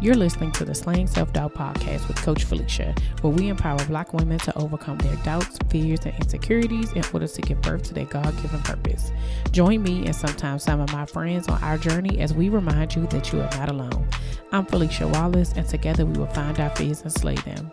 You're listening to the Slaying Self-Doubt podcast with Coach Felicia, where we empower Black women to overcome their doubts, fears, and insecurities in order to give birth to their God-given purpose. Join me and sometimes some of my friends on our journey as we remind you that you are not alone. I'm Felicia Wallace, and together we will find our fears and slay them.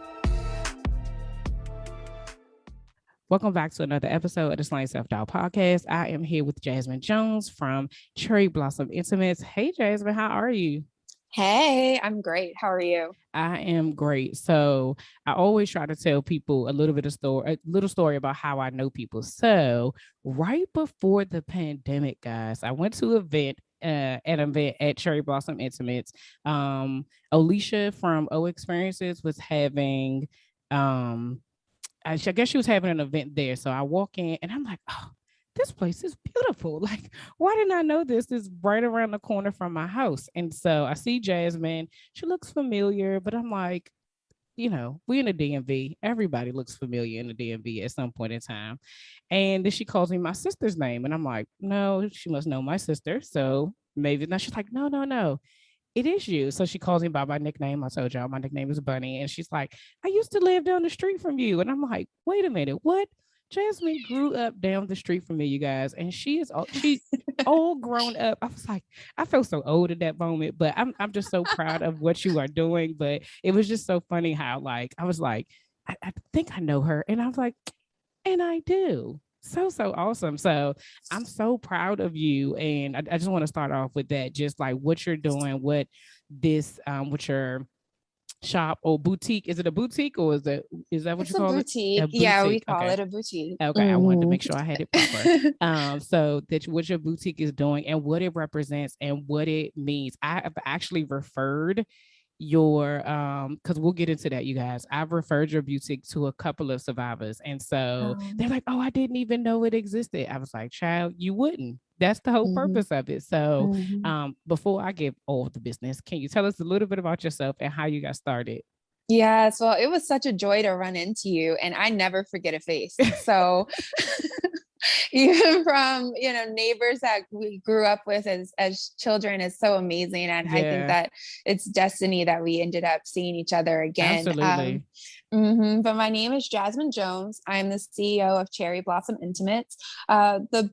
Welcome back to another episode of the Slaying Self-Doubt podcast. I am here with Jasmine Jones from Cherry Blossom Intimates. Hey, Jasmine, how are you? Hey, I'm great. How are you? I am great. So I always try to tell people a little story about how I know people. So right before the pandemic, guys, I went to an event at Cherry Blossom Intimates. Alicia from O Experiences was having I guess she was having an event there. So I walk in and I'm like, oh, this place is beautiful. Like, why didn't I know this? This is right around the corner from my house. And so I see Jasmine. She looks familiar, but I'm like, we in the DMV. Everybody looks familiar in the DMV at some point in time. And then she calls me my sister's name. And I'm like, no, she must know my sister. So maybe not. She's like, no. It is you. So she calls me by my nickname. I told y'all my nickname is Bunny. And she's like, I used to live down the street from you. And I'm like, wait a minute, what? Jasmine grew up down the street from me, you guys. And she's all grown up. I was like, I felt so old at that moment, but I'm just so proud of what you are doing. But it was just so funny how I was like, I think I know her. And I was like, and I do. So awesome. So I'm so proud of you. And I just want to start off with that, just like what you're doing, what your shop or boutique. Is it a boutique or is that what It's you a call boutique. it? A boutique. Yeah, we call Okay. it a boutique. Okay, I wanted to make sure I had it proper. So that what your boutique is doing and what it represents and what it means. I have actually referred your because we'll get into that, you guys. I've referred your boutique to a couple of survivors, and so they're like, oh, I didn't even know it existed. I was like, child, you wouldn't. That's the whole purpose of it. So before I give all the business, can you tell us a little bit about yourself and how you got started? Yes, well, it was such a joy to run into you, and I never forget a face. So even from neighbors that we grew up with as children is so amazing, and I think that it's destiny that we ended up seeing each other again. Absolutely. But my name is Jasmine Jones. I'm the CEO of Cherry Blossom Intimates. The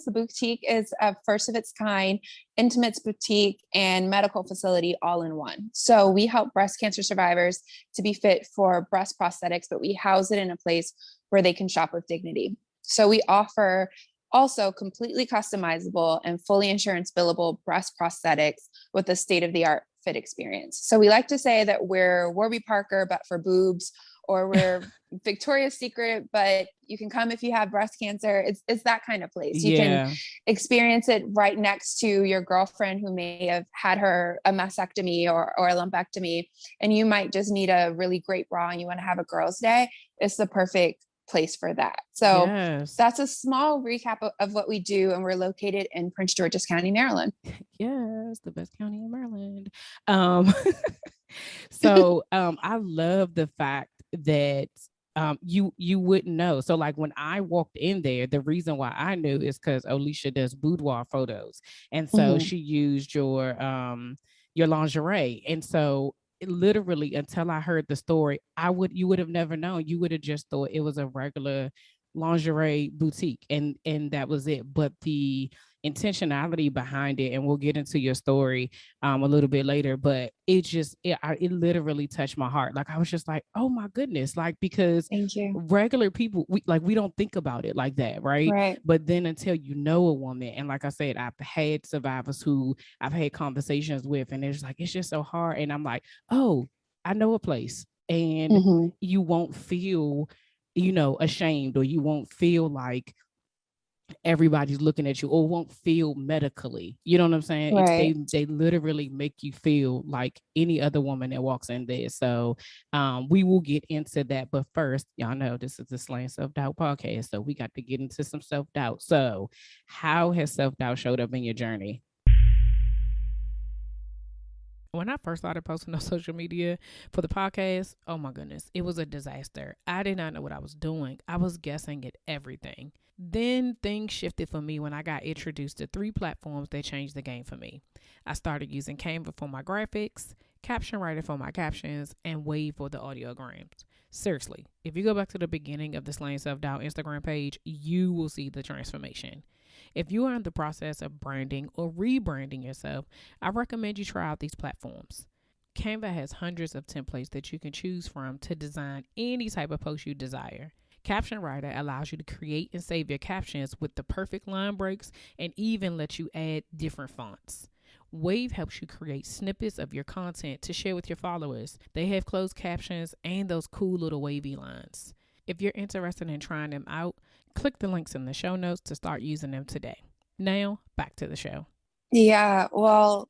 boutique is a first of its kind intimates boutique and medical facility all in one. So we help breast cancer survivors to be fit for breast prosthetics, but we house it in a place where they can shop with dignity. So we offer also completely customizable and fully insurance billable breast prosthetics with a state-of-the-art fit experience. So we like to say that we're Warby Parker, but for boobs, or we're Victoria's Secret, but you can come if you have breast cancer. It's that kind of place. You can experience it right next to your girlfriend who may have had a mastectomy or a lumpectomy, and you might just need a really great bra and you want to have a girl's day. It's the perfect place for that. So that's a small recap of what we do, and we're located in Prince George's County, Maryland. Yes, the best county in Maryland. So I love the fact that you wouldn't know. So like when I walked in there, the reason why I knew is because Alicia does boudoir photos, and so she used your lingerie, and so literally until I heard the story, you would have never known. You would have just thought it was a regular lingerie boutique, and that was it. But the intentionality behind it, and we'll get into your story a little bit later, but it literally touched my heart. Like I was just like, oh my goodness, like, because regular people, we don't think about it like that, right? But then until you know a woman, and like I said, I've had survivors who I've had conversations with, and it's like, it's just so hard, and I'm like, oh, I know a place, and you won't feel ashamed, or you won't feel like everybody's looking at you, or won't feel medically, you know what I'm saying? They literally make you feel like any other woman that walks in there. So we will get into that, but first, y'all know this is the Slaying Self-Doubt podcast, so we got to get into some self-doubt. So how has self-doubt showed up in your journey? When I first started posting on social media for the podcast, oh my goodness, it was a disaster. I did not know what I was doing. I was guessing at everything. Then things shifted for me when I got introduced to 3 platforms that changed the game for me. I started using Canva for my graphics, caption writer for my captions, and Wave for the audiograms. Seriously, if you go back to the beginning of the Slaying Self-Doubt Instagram page, you will see the transformation. If you are in the process of branding or rebranding yourself, I recommend you try out these platforms. Canva has hundreds of templates that you can choose from to design any type of post you desire. Caption Writer allows you to create and save your captions with the perfect line breaks and even lets you add different fonts. Wave helps you create snippets of your content to share with your followers. They have closed captions and those cool little wavy lines. If you're interested in trying them out, click the links in the show notes to start using them today. Now, back to the show. Yeah, well,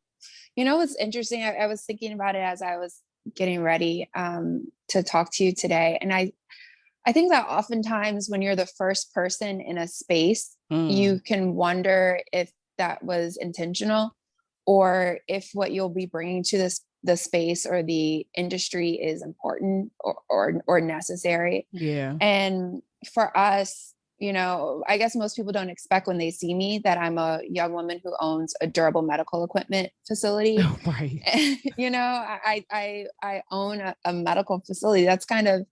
what's interesting? I was thinking about it as I was getting ready to talk to you today. And I think that oftentimes when you're the first person in a space, you can wonder if that was intentional or if what you'll be bringing to the space or the industry is important or necessary. Yeah. And for us, I guess most people don't expect when they see me that I'm a young woman who owns a durable medical equipment facility. Right. I own a medical facility. That's kind of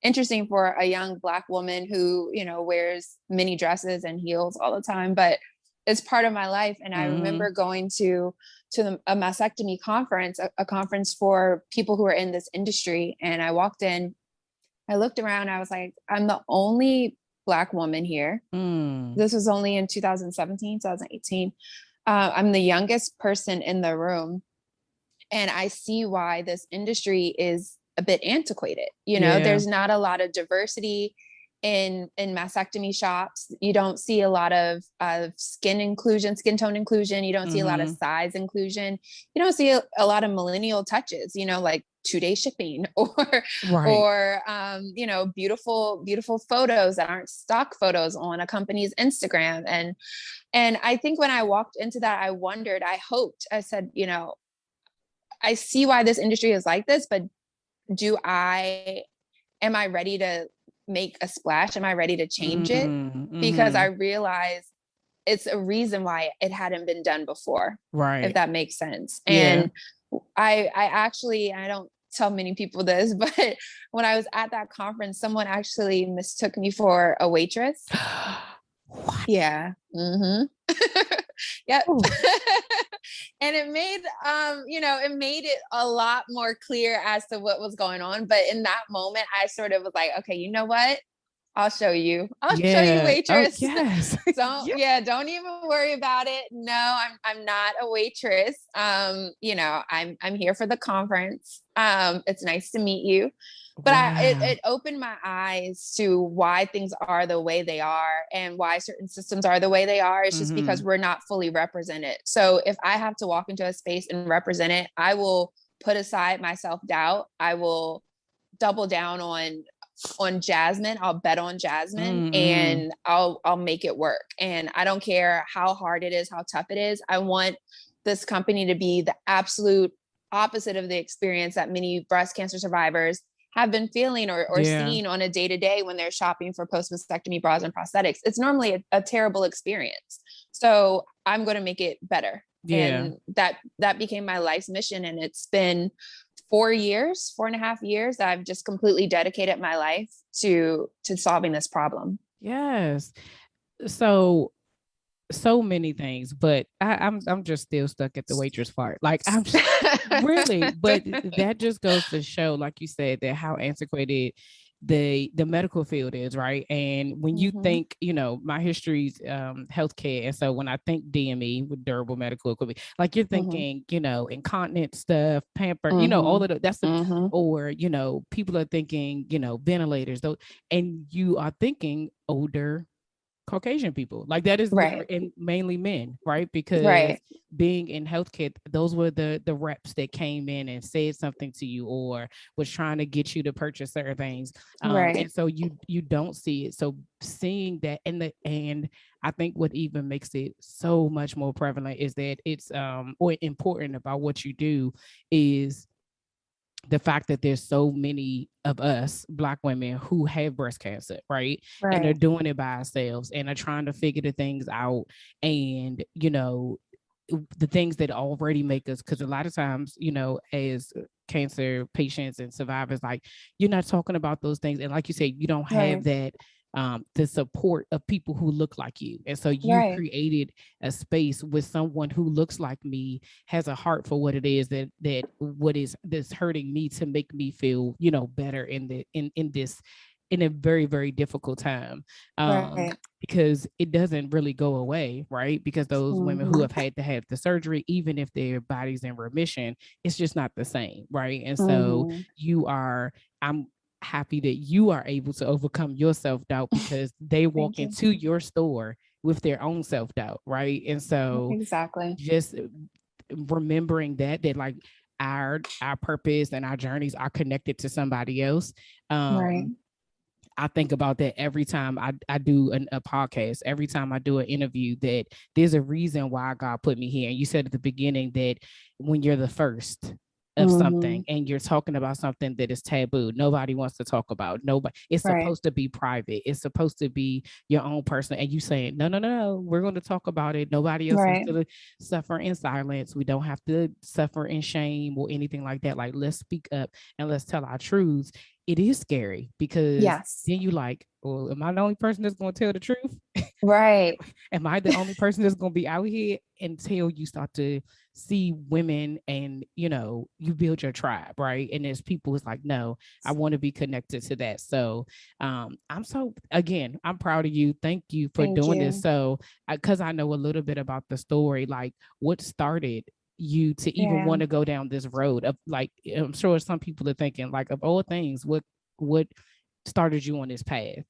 interesting for a young Black woman who, wears mini dresses and heels all the time, but it's part of my life. And I remember going to a mastectomy conference, a conference for people who are in this industry. And I walked in, I looked around, I was like, I'm the only Black woman here. This was only in 2017, 2018. I'm the youngest person in the room. And I see why this industry is a bit antiquated. There's not a lot of diversity in mastectomy shops. You don't see a lot of skin tone inclusion. You don't see a lot of size inclusion. You don't see a lot of millennial touches, like 2-day shipping or beautiful photos that aren't stock photos on a company's Instagram. And I think when I walked into that, I wondered, I hoped, I said, I see why this industry is like this, but am I ready to make a splash? Am I ready to change it? Because I realized it's a reason why it hadn't been done before. Right. If that makes sense. Yeah. And I don't tell many people this, but when I was at that conference, someone actually mistook me for a waitress. What? Yeah. Yep. And it made, it made it a lot more clear as to what was going on. But in that moment, I sort of was like, okay, you know what? I'll show you. I'll show you, waitress. Oh, yes. Don't even worry about it. No, I'm not a waitress. I'm here for the conference. It's nice to meet you. But it opened my eyes to why things are the way they are and why certain systems are the way they are. It's just because we're not fully represented. So if I have to walk into a space and represent it, I will put aside my self-doubt. I will double down on Jasmine. I'll bet on Jasmine and I'll make it work. And I don't care how hard it is, how tough it is. I want this company to be the absolute opposite of the experience that many breast cancer survivors have been feeling or seeing on a day-to-day when they're shopping for post-mastectomy bras and prosthetics. It's normally a terrible experience. So I'm going to make it better. Yeah. And that became my life's mission. And it's been 4.5 years that I've just completely dedicated my life to solving this problem. Yes. So many things, but I'm just still stuck at the waitress part. Like I'm really, but that just goes to show, like you said, that how antiquated the medical field is, right? And when you think, my history's healthcare, and so when I think DME with durable medical equipment, like you're thinking, incontinence stuff, pamper, all of that's or people are thinking, ventilators, though, and you are thinking older Caucasian people. Like that is right. And mainly men, right? Because being in healthcare, those were the reps that came in and said something to you or was trying to get you to purchase certain things. And so you don't see it. So seeing that and I think what even makes it so much more prevalent is that it's or important about what you do is the fact that there's so many of us Black women who have breast cancer, right? And are doing it by ourselves and are trying to figure the things out. And, the things that already make us, because a lot of times, you know, as cancer patients and survivors, like, you're not talking about those things. And like you said, you don't have Right. that the support of people who look like you. And so you Right. created a space with someone who looks like me, has a heart for what it is that what is that's hurting me, to make me feel, you know, better in this, in a very, very difficult time. Right. Because it doesn't really go away, right? Because those women who Mm-hmm. have had to have the surgery, even if their body's in remission, it's just not the same, right? And so Mm-hmm. I'm happy that you are able to overcome your self-doubt, because they walk Thank you. into your store with their own self-doubt, right? And so Exactly. just remembering that like our purpose and our journeys are connected to somebody else. Right. I think about that every time I do a podcast, every time I do an interview, that there's a reason why God put me here. And you said at the beginning that when you're the first of Mm-hmm. something and you're talking about something that is taboo, nobody wants to talk about. Nobody. It's Right. supposed to be private. It's supposed to be your own personal. And you saying, no, no, no, we're going to talk about it. Nobody else has Right. to suffer in silence. We don't have to suffer in shame or anything like that. Like, let's speak up and let's tell our truths. It is scary, because Yes. then you like, well, am I the only person that's going to tell the truth? Right. Am I the only person that's going to be out here? Until you start to see women and, you know, you build your tribe, right? And there's people who's like, no, I want to be connected to that. So I'm proud of you. Thank you for Thank doing this. you. So because I know a little bit about the story, like what started you to even Yeah. want to go down this road of, like, I'm sure some people are thinking, like, of all things, what started you on this path?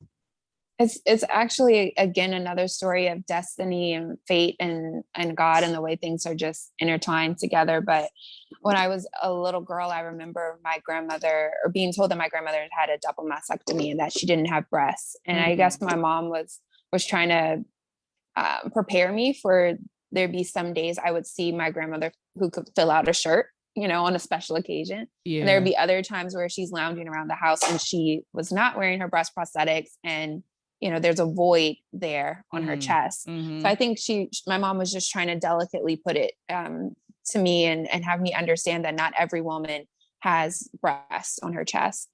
It's actually again another story of destiny and fate and God and the way things are just intertwined together. But when I was a little girl, I remember my grandmother, or being told that my grandmother had a double mastectomy and that she didn't have breasts. And I guess Mm. my mom was trying to prepare me for, there'd be some days I would see my grandmother who could fill out a shirt, you know, on a special occasion. And there'd Yeah. be other times where she's lounging around the house and she was not wearing her breast prosthetics, and you know, there's a void there on her chest. So Mm-hmm. I think my mom was just trying to delicately put it to me and have me understand that not every woman has breasts on her chest.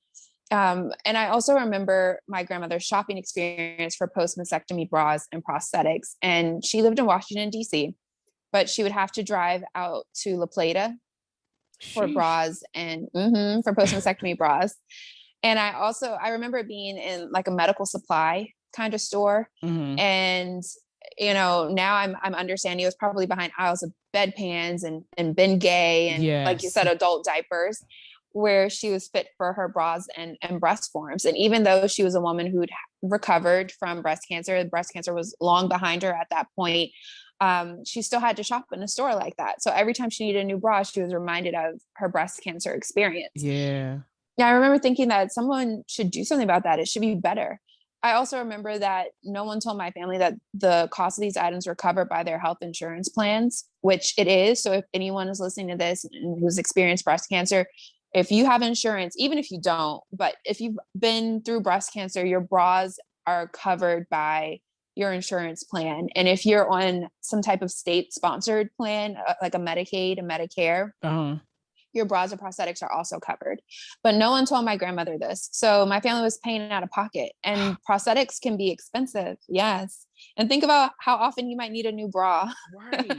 And I also remember my grandmother's shopping experience for post-mastectomy bras and prosthetics. And she lived in Washington, D.C., but she would have to drive out to La Plata for Sheesh. bras and for post-mastectomy bras. And I remember being in like a medical supply kind of store. Mm-hmm. And, you know, now I'm understanding it was probably behind aisles of bedpans and Bengay and, like you Yes. said, adult diapers, where she was fit for her bras and breast forms. And even though she was a woman who'd recovered from breast cancer was long behind her at that point. She still had to shop in a store like that. So every time she needed a new bra, she was reminded of her breast cancer experience. Yeah. Yeah, I remember thinking that someone should do something about that. It should be better. I also remember that no one told my family that the cost of these items were covered by their health insurance plans, which it is. So if anyone is listening to this and who's experienced breast cancer, if you have insurance, even if you don't, but if you've been through breast cancer, your bras are covered by your insurance plan. And if you're on some type of state sponsored plan, like a Medicaid, a Medicare, Uh-huh. your bras and prosthetics are also covered. But no one told my grandmother this. So my family was paying out of pocket, and prosthetics can be expensive. Yes. And think about how often you might need a new bra. Right.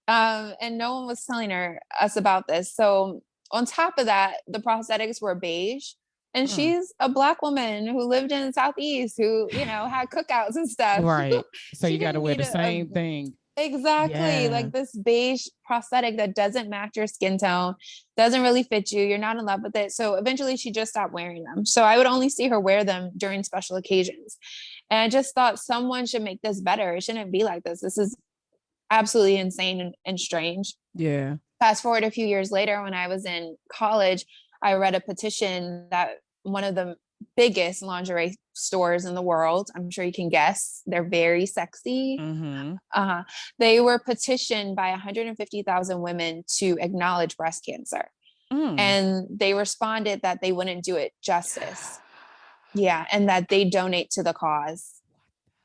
And no one was telling us about this. So on top of that, the prosthetics were beige. And Mm. she's a Black woman who lived in the Southeast, who, you know, had cookouts and stuff. Right. So She you got to didn't wear need the a same thing. exactly, Yeah. like this beige prosthetic that doesn't match your skin tone, doesn't really fit you. You're not in love with it. So eventually she just stopped wearing them. So I would only see her wear them during special occasions. And I just thought someone should make this better. It shouldn't be like this. This is absolutely insane and strange. Yeah. Fast forward a few years later, when I was in college, I read a petition that one of the biggest lingerie stores in the world, I'm sure you can guess, they're very sexy. Mm-hmm. Uh, they were petitioned by 150,000 women to acknowledge breast cancer. Mm. And they responded that they wouldn't do it justice. Yeah. And that they donate to the cause.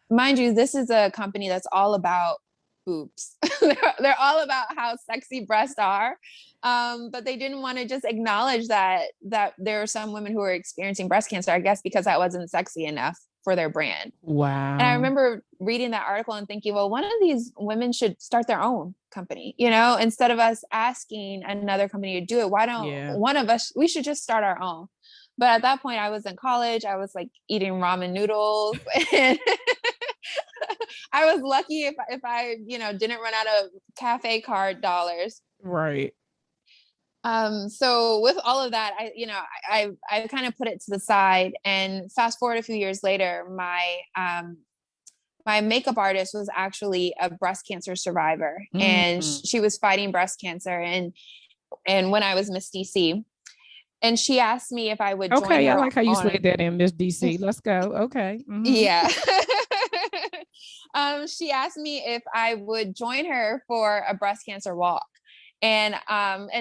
Mind you, this is a company that's all about boobs. They're all about how sexy breasts are. But they didn't want to just acknowledge that there are some women who are experiencing breast cancer, I guess, because that wasn't sexy enough for their brand. Wow. And I remember reading that article and thinking, well, one of these women should start their own company, instead of us asking another company to do it. Why don't one of us, we should just start our own. But at that point I was in college. I was like eating ramen noodles and I was lucky if I, didn't run out of cafe card dollars. Right. So with all of that, I kind of put it to the side, and fast forward a few years later, my makeup artist was actually a breast cancer survivor, and she was fighting breast cancer. And when I was Miss DC, and she asked me if I would join her. I like how you slid that in, Miss DC. Let's go. Okay. Mm-hmm. Yeah. She asked me if I would join her for a breast cancer walk and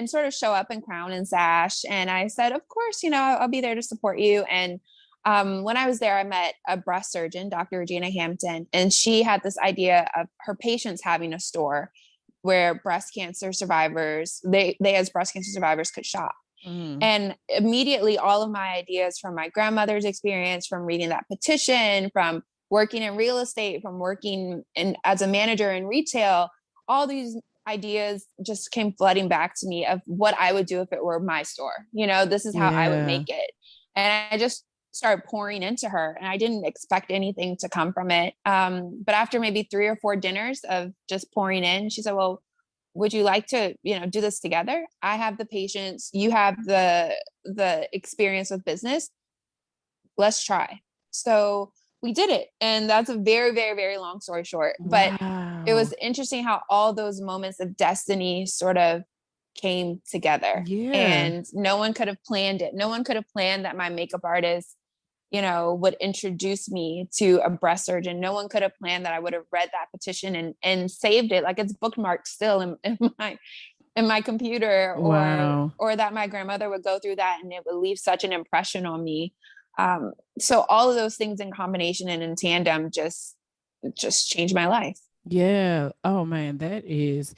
sort of show up in crown and sash. And I said, of course, I'll be there to support you. And when I was there, I met a breast surgeon, Dr. Regina Hampton, and she had this idea of her patients having a store where breast cancer survivors, they as breast cancer survivors could shop. And immediately all of my ideas from my grandmother's experience, from reading that petition, from working in real estate, from working as a manager in retail, all these ideas just came flooding back to me of what I would do if it were my store. This is how I would make it. And I just started pouring into her, and I didn't expect anything to come from it. But after maybe 3 or 4 dinners of just pouring in, she said, well, would you like to, do this together? I have the patience. You have the experience with business. Let's try. So we did it. And that's a very, very, very long story short. But it was interesting how all those moments of destiny sort of came together. Yeah. And no one could have planned it. No one could have planned that my makeup artist, would introduce me to a breast surgeon. No one could have planned that I would have read that petition and saved it. Like, it's bookmarked still in my computer. Wow. or that my grandmother would go through that and it would leave such an impression on me. So all of those things in combination and in tandem just changed my life. Yeah. Oh man, that is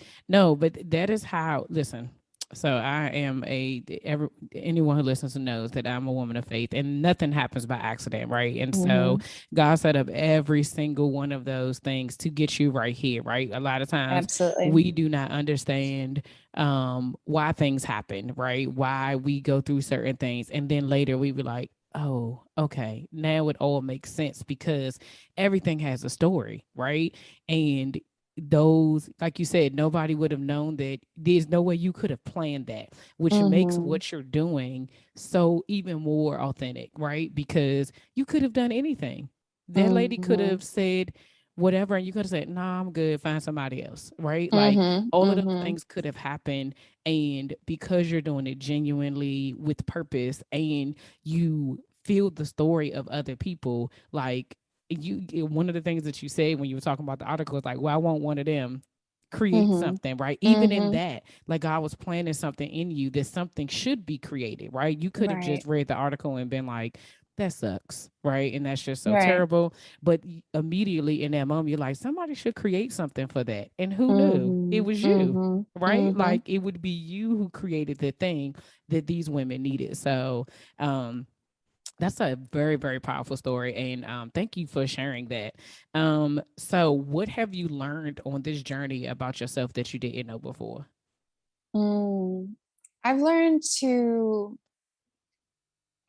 how, listen. So I am anyone who listens knows that I'm a woman of faith, and nothing happens by accident, right? And so God set up every single one of those things to get you right here, right? A lot of times Absolutely. we do not understand why things happen, right? Why we go through certain things, and then later we be like, oh, okay, now it all makes sense, because everything has a story, right? And those, like you said, nobody would have known that. There's no way you could have planned that, which makes what you're doing so even more authentic, right? Because you could have done anything. That lady could have said whatever, and you could have said, nah, I'm good, find somebody else, right? Like, all of those things could have happened. And because you're doing it genuinely with purpose, and you feel the story of other people, like, one of the things that you said when you were talking about the article is like, well, I want one of them create something, right? Even in that, like, God was planning something in you, that something should be created, right? You could have just read the article and been like, that sucks, right? And that's just so terrible. But immediately in that moment, you're like, somebody should create something for that. And who knew? It was you, right? Like, it would be you who created the thing that these women needed. So that's a very, very powerful story. And thank you for sharing that. So what have you learned on this journey about yourself that you didn't know before?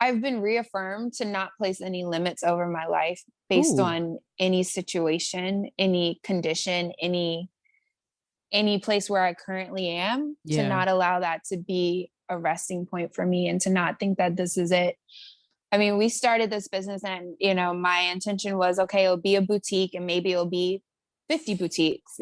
I've been reaffirmed to not place any limits over my life based on any situation, any condition, any place where I currently am, to not allow that to be a resting point for me, and to not think that this is it. I mean, we started this business and, my intention was, okay, it'll be a boutique and maybe it'll be 50 boutiques,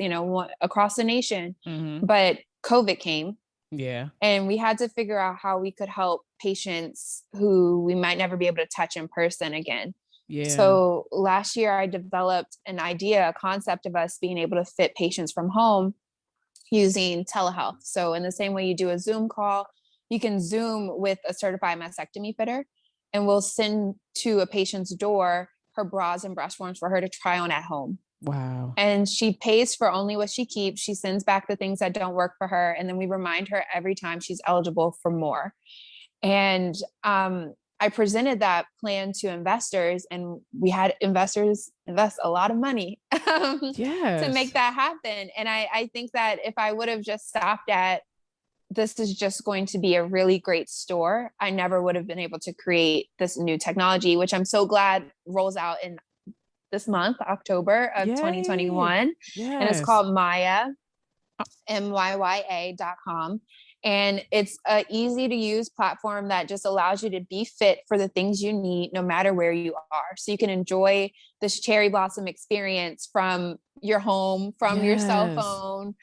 across the nation. But COVID came. Yeah. And we had to figure out how we could help patients who we might never be able to touch in person again. Yeah. So last year I developed an idea, a concept of us being able to fit patients from home using telehealth. So in the same way you do a Zoom call, you can Zoom with a certified mastectomy fitter, and we'll send to a patient's door her bras and breast forms for her to try on at home. Wow. And she pays for only what she keeps. She sends back the things that don't work for her. And then we remind her every time she's eligible for more. And I presented that plan to investors, and we had investors invest a lot of money to make Yes. that happen. And I think that if I would have just stopped at, this is just going to be a really great store, I never would have been able to create this new technology, which I'm so glad rolls out in this month, October of Yay. 2021. And it's Yes. called Maya, MYYA.com. And it's an easy to use platform that just allows you to be fit for the things you need, no matter where you are. So you can enjoy this cherry blossom experience from your home, from your cell Yes. phone,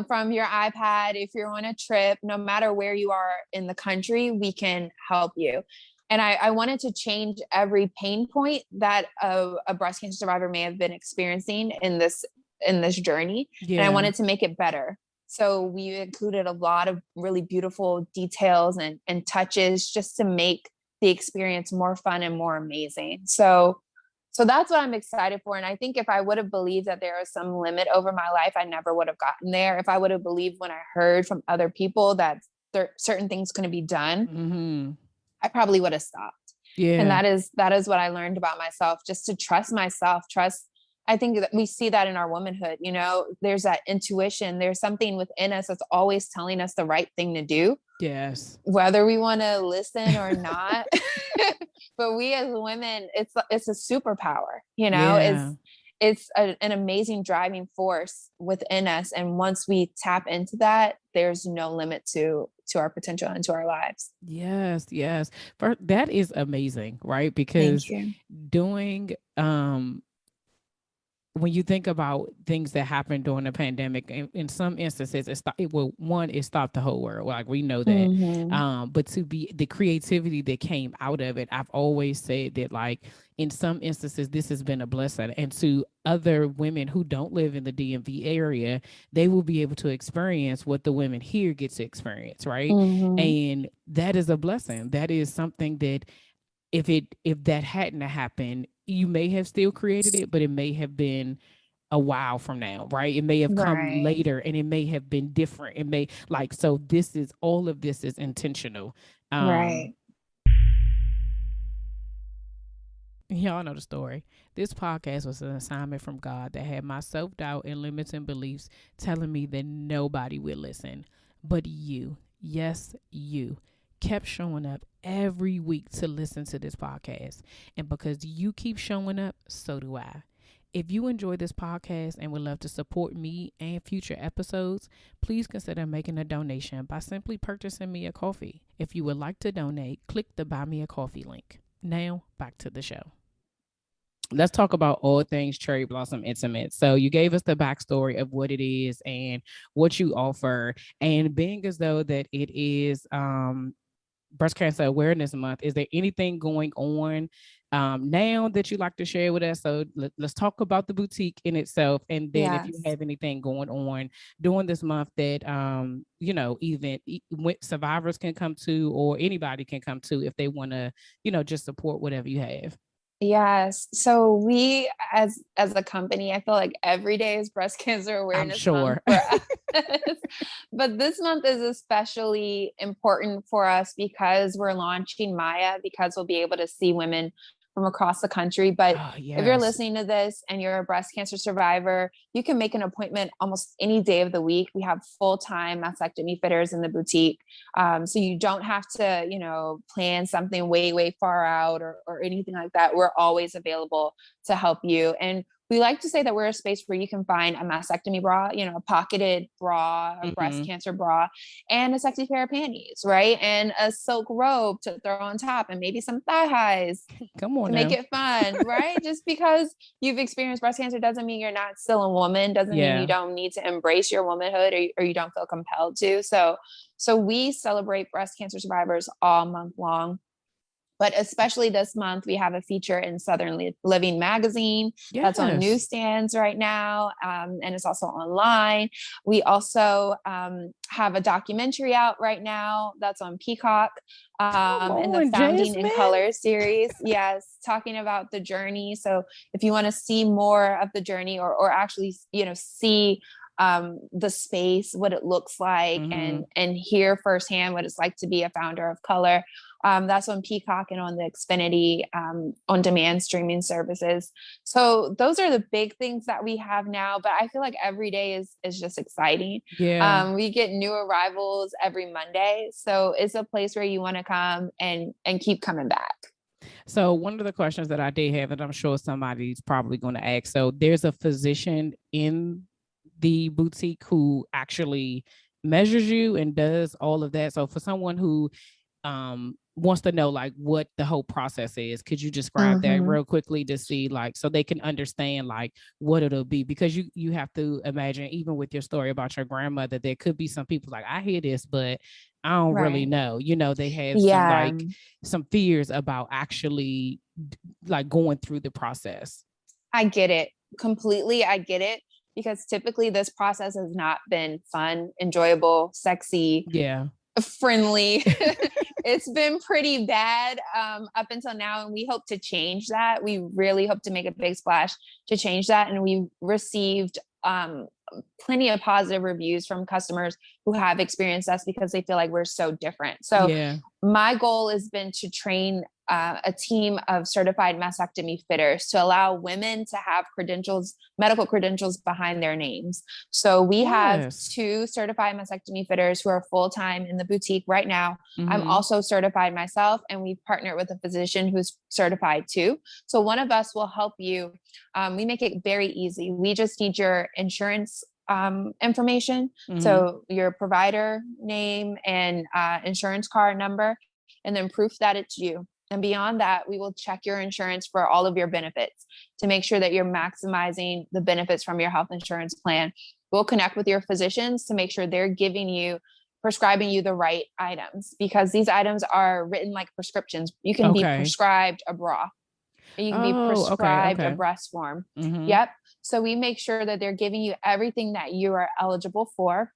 from your iPad. If you're on a trip, no matter where you are in the country, we can help you. And I wanted to change every pain point that a breast cancer survivor may have been experiencing in this journey. And I Yeah. wanted to make it better. So we included a lot of really beautiful details and touches just to make the experience more fun and more amazing. So that's what I'm excited for. And I think if I would have believed that there was some limit over my life, I never would have gotten there. If I would have believed when I heard from other people that certain things couldn't be done, Mm-hmm. I probably would have stopped. And Yeah. that is what I learned about myself, just to trust myself, trust. I think that we see that in our womanhood, you know, there's that intuition, there's something within us that's always telling us the right thing to do, Yes. whether we want to listen or not. But we as women, it's a superpower, you know, Yeah. it's an amazing driving force within us. And once we tap into that, there's no limit to our potential and to our lives. Yes. Yes. That is amazing, right? Thank Because you. doing when you think about things that happened during the pandemic, in some instances, it stopped the whole world. Like we know that. Mm-hmm. But to be the creativity that came out of it, I've always said that, like, in some instances, this has been a blessing. And to other women who don't live in the DMV area, they will be able to experience what the women here get to experience, right? Mm-hmm. And that is a blessing. That is something that if that hadn't happened, you may have still created it, but it may have been a while from now, right? It may have come Right. later and it may have been different. It may like so this is all of this is intentional. Um Right. Y'all know the story. This podcast was an assignment from God that had my self-doubt and limiting beliefs telling me that nobody would listen. But you, yes, you, kept showing up every week to listen to this podcast. And because you keep showing up, so do I. If you enjoy this podcast and would love to support me and future episodes, please consider making a donation by simply purchasing me a coffee. If you would like to donate, click the Buy Me a Coffee link. Now, back to the show. Let's talk about all things Cherry Blossom Intimate. So you gave us the backstory of what it is and what you offer, and being as though that it is Breast Cancer Awareness Month, is there anything going on now that you like to share with us? So let's talk about the boutique in itself, and then if you Yes. have anything going on during this month that even survivors can come to, or anybody can come to if they want to, just support whatever you have. Yes. So we as a company, I feel like every day is breast cancer I'm awareness month sure. for us. But this month is especially important for us because we're launching Maya, because we'll be able to see women from across the country. But Oh, if you're yes. listening to this and you're a breast cancer survivor, you can make an appointment almost any day of the week. We have full-time mastectomy fitters in the boutique. So you don't have to, plan something way, way far out or anything like that. We're always available to help you. And we like to say that we're a space where you can find a mastectomy bra, a pocketed bra, a breast Mm-hmm. cancer bra, and a sexy pair of panties, right? And a silk robe to throw on top, and maybe some thigh highs Come on to make now. it fun, right? Just because you've experienced breast cancer doesn't mean you're not still a woman, doesn't mean you Yeah. don't need to embrace your womanhood, or you don't feel compelled to. So we celebrate breast cancer survivors all month long. But especially this month, we have a feature in Southern Living magazine that's on Yes. newsstands right now, and it's also online. We also have a documentary out right now that's on Peacock, Come in the on, Founding in Jasmine. Color series. Yes, talking about the journey. So if you want to see more of the journey, or actually, see the space, what it looks like, Mm-hmm. and hear firsthand what it's like to be a founder of color. That's on Peacock and on the Xfinity on demand streaming services. So those are the big things that we have now. But I feel like every day is just exciting. Yeah. We get new arrivals every Monday, so it's a place where you want to come and keep coming back. So one of the questions that I did have, and I'm sure somebody's probably going to ask. So there's a physician in the boutique who actually measures you and does all of that. So for someone who wants to know like what the whole process is, could you describe that Mm-hmm. real quickly to see like so they can understand like what it'll be? Because you have to imagine, even with your story about your grandmother, there could be some people like, I hear this, but I don't really Right. know. They have some Yeah. like some fears about actually like going through the process. I get it completely. I get it, because typically this process has not been fun, enjoyable, sexy, Yeah. friendly. It's been pretty bad up until now, and we hope to change that. We really hope to make a big splash to change that. And we've received plenty of positive reviews from customers who have experienced us, because they feel like we're so different. So Yeah. my goal has been to train a team of certified mastectomy fitters to allow women to have credentials, medical credentials behind their names. So we have Yes. 2 certified mastectomy fitters who are full-time in the boutique right now. I'm Mm-hmm. also certified myself, and we've partnered with a physician who's certified too. So one of us will help you. We make it very easy. We just need your insurance information. Mm-hmm. So your provider name and insurance card number, and then proof that it's you. And beyond that, we will check your insurance for all of your benefits to make sure that you're maximizing the benefits from your health insurance plan. We'll connect with your physicians to make sure they're prescribing you the right items, because these items are written like prescriptions. You can be Okay. prescribed a bra, and you can be Oh, okay. prescribed a Okay. breast form. Mm-hmm. Yep. So we make sure that they're giving you everything that you are eligible for.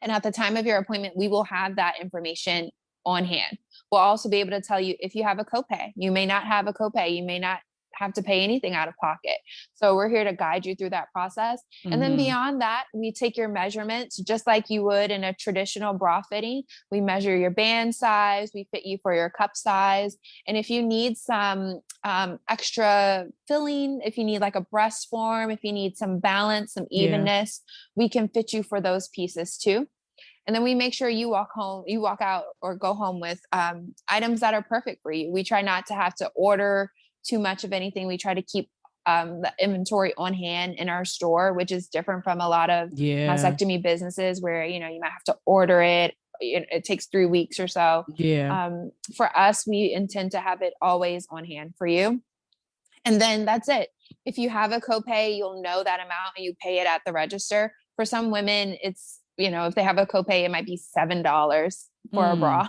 And at the time of your appointment, we will have that information on hand. We'll also be able to tell you if you have a copay. You may not have a copay. You may not have to pay anything out of pocket. So we're here to guide you through that process. And then Mm-hmm. beyond that, we take your measurements just like you would in a traditional bra fitting. We measure your band size, we fit you for your cup size. And if you need some extra filling, if you need like a breast form, if you need some balance, some Yeah. evenness, we can fit you for those pieces too. And then we make sure you walk out or go home with items that are perfect for you. We try not to have to order too much of anything. We try to keep the inventory on hand in our store, which is different from a lot of Yeah. mastectomy businesses where, you might have to order it. It takes 3 weeks or so. Yeah. For us, we intend to have it always on hand for you. And then that's it. If you have a copay, you'll know that amount and you pay it at the register. For some women, it's, if they have a copay, it might be $7 for a Mm. bra,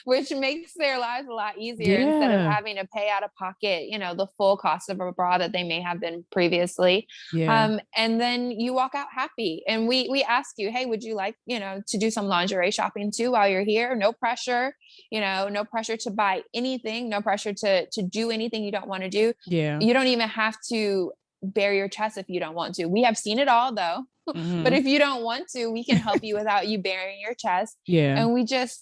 which makes their lives a lot easier instead of Yeah. having to pay out of pocket, the full cost of a bra that they may have been previously. Yeah. And then you walk out happy. And we ask you, hey, would you like, to do some lingerie shopping too while you're here? No pressure, no pressure to buy anything, no pressure to do anything you don't want to do. Yeah. You don't even have to bare your chest if you don't want to. We have seen it all though. But Mm-hmm. if you don't want to, we can help you without you baring your chest. Yeah. And we just,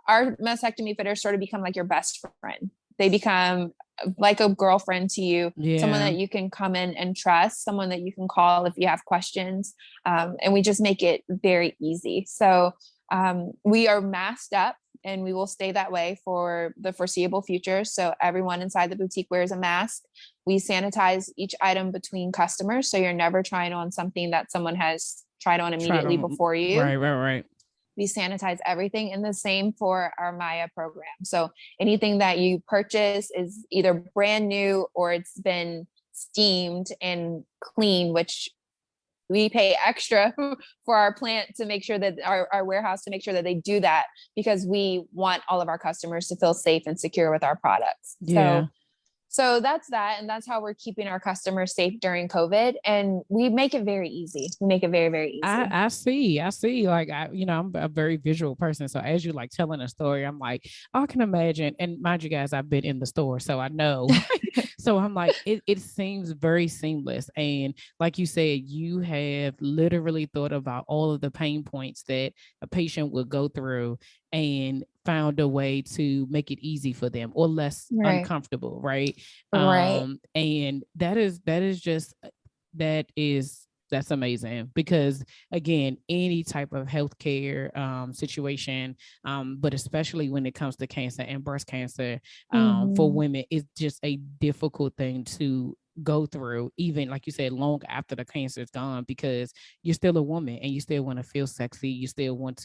our mastectomy fitters sort of become like your best friend. They become like a girlfriend to you, someone Yeah. that you can come in and trust, someone that you can call if you have questions. And we just make it very easy. So we are masked up, and we will stay that way for the foreseeable future. So everyone inside the boutique wears a mask. We sanitize each item between customers. So you're never trying on something that someone has tried on Try immediately to. before you. Right. Right. Right. We sanitize everything, and the same for our Maya program. So anything that you purchase is either brand new or it's been steamed and clean, which we pay extra for our plant to make sure that our warehouse to make sure that they do that, because we want all of our customers to feel safe and secure with our products. Yeah. So that's that. And that's how we're keeping our customers safe during COVID. And we make it very easy. We make it very, very easy. I see. Like I'm a very visual person. So as you like telling a story, I'm like, I can imagine. And mind you guys, I've been in the store, so I know. So I'm like, it seems very seamless. And like you said, you have literally thought about all of the pain points that a patient would go through and found a way to make it easy for them or less uncomfortable, right? And that's amazing, because again, any type of healthcare situation, but especially when it comes to cancer and breast cancer, for women, it's just a difficult thing to go through, even like you said, long after the cancer is gone, because you're still a woman and you still want to feel sexy. You don't want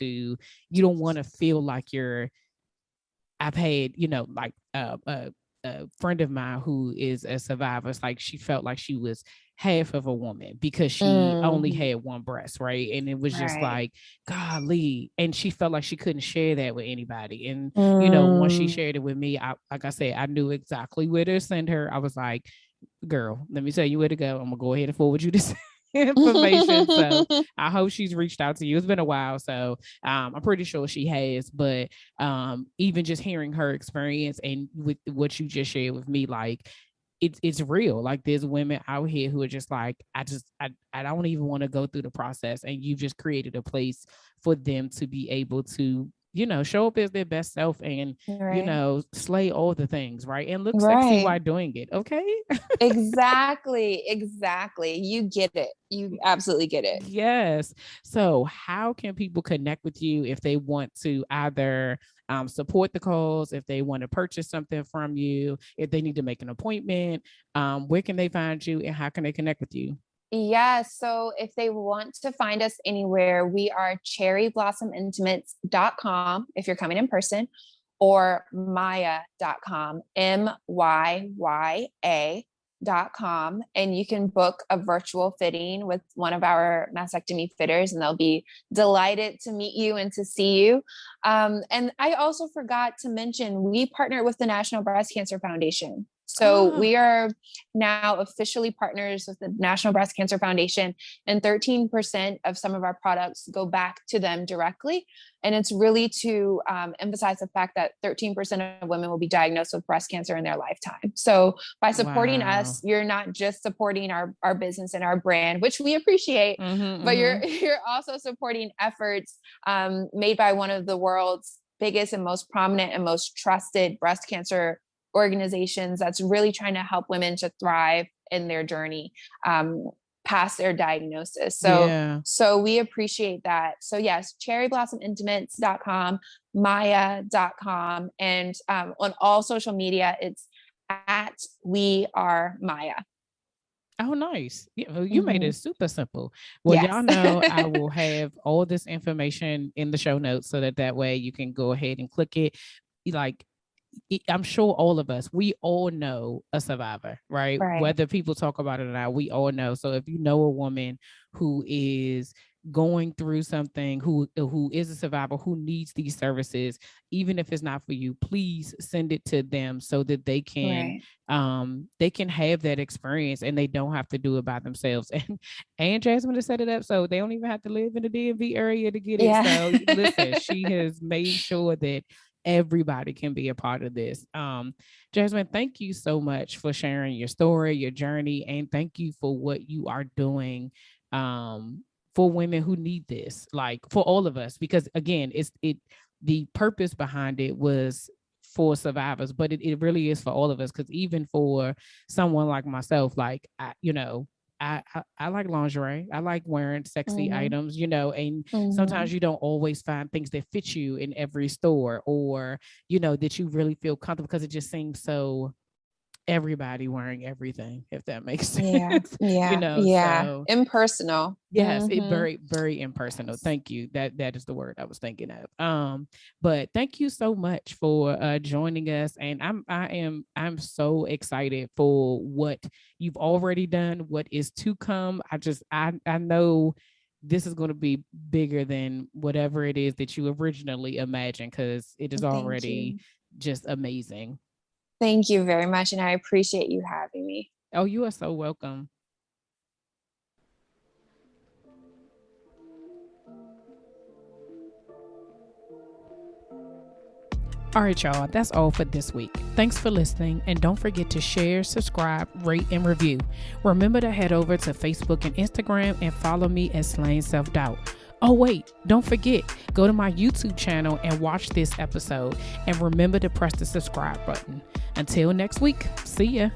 to feel like I've had, like a friend of mine who is a survivor. It's like she felt like she was half of a woman because she only had one breast, right? And it was just like, golly. And she felt like she couldn't share that with anybody. And, once she shared it with me, like I said, I knew exactly where to send her. I was like, girl, let me tell you where to go. I'm gonna go ahead and forward you this information. So I hope she's reached out to you. It's been a while, so I'm pretty sure she has. But even just hearing her experience and with what you just shared with me, like it's real. Like there's women out here who are just like, I don't even want to go through the process, and you've just created a place for them to be able to show up as their best self and slay all the things, right? And look sexy while doing it. Okay. Exactly. You get it. You absolutely get it. Yes. So how can people connect with you if they want to either support the cause, if they want to purchase something from you, if they need to make an appointment? Where can they find you and how can they connect with you? Yeah. So if they want to find us anywhere, we are cherryblossomintimates.com if you're coming in person, or maya.com, MYYA.com. And you can book a virtual fitting with one of our mastectomy fitters, and they'll be delighted to meet you and to see you. And I also forgot to mention, we partner with the National Breast Cancer Foundation. So we are now officially partners with the National Breast Cancer Foundation, and 13% of some of our products go back to them directly. And it's really to emphasize the fact that 13% of women will be diagnosed with breast cancer in their lifetime. So by supporting us, you're not just supporting our business and our brand, which we appreciate, but you're also supporting efforts made by one of the world's biggest and most prominent and most trusted breast cancer organizations that's really trying to help women to thrive in their journey past their diagnosis. So we appreciate that. So yes, cherryblossomintimates.com, maya.com, and on all social media, it's at We Are Maya. Oh, nice. You made it super simple. Well, y'all know I will have all this information in the show notes so that way you can go ahead and click it. Like, I'm sure all of us, we all know a survivor, right? Whether people talk about it or not, we all know. So if you know a woman who is going through something, who is a survivor, who needs these services, even if it's not for you, please send it to them so that they can have that experience and they don't have to do it by themselves. And Jasmine has set it up so they don't even have to live in the DMV area to get it. So listen, she has made sure that everybody can be a part of this. Jasmine, thank you so much for sharing your story, your journey, and thank you for what you are doing for women who need this, like for all of us, because again, the purpose behind it was for survivors, but it really is for all of us, because even for someone like myself, like I like lingerie. I like wearing sexy items, and sometimes you don't always find things that fit you in every store, or, that you really feel comfortable, because it just seems so everybody wearing everything, if that makes Yeah. sense. Yeah. Yeah. So Impersonal. yes, it Mhm. very impersonal. Yes. Thank you. That is the word I was thinking of. But thank you so much for joining us. And I'm so excited for what you've already done, what is to come. I know this is going to be bigger than whatever it is that you originally imagined, because it is Thank already you. just amazing. Thank you very much. And I appreciate you having me. Oh, you are so welcome. All right, y'all, that's all for this week. Thanks for listening, and don't forget to share, subscribe, rate, and review. Remember to head over to Facebook and Instagram and follow me at Slaying Self Doubt. Oh, wait, don't forget, go to my YouTube channel and watch this episode, and remember to press the subscribe button. Until next week, see ya.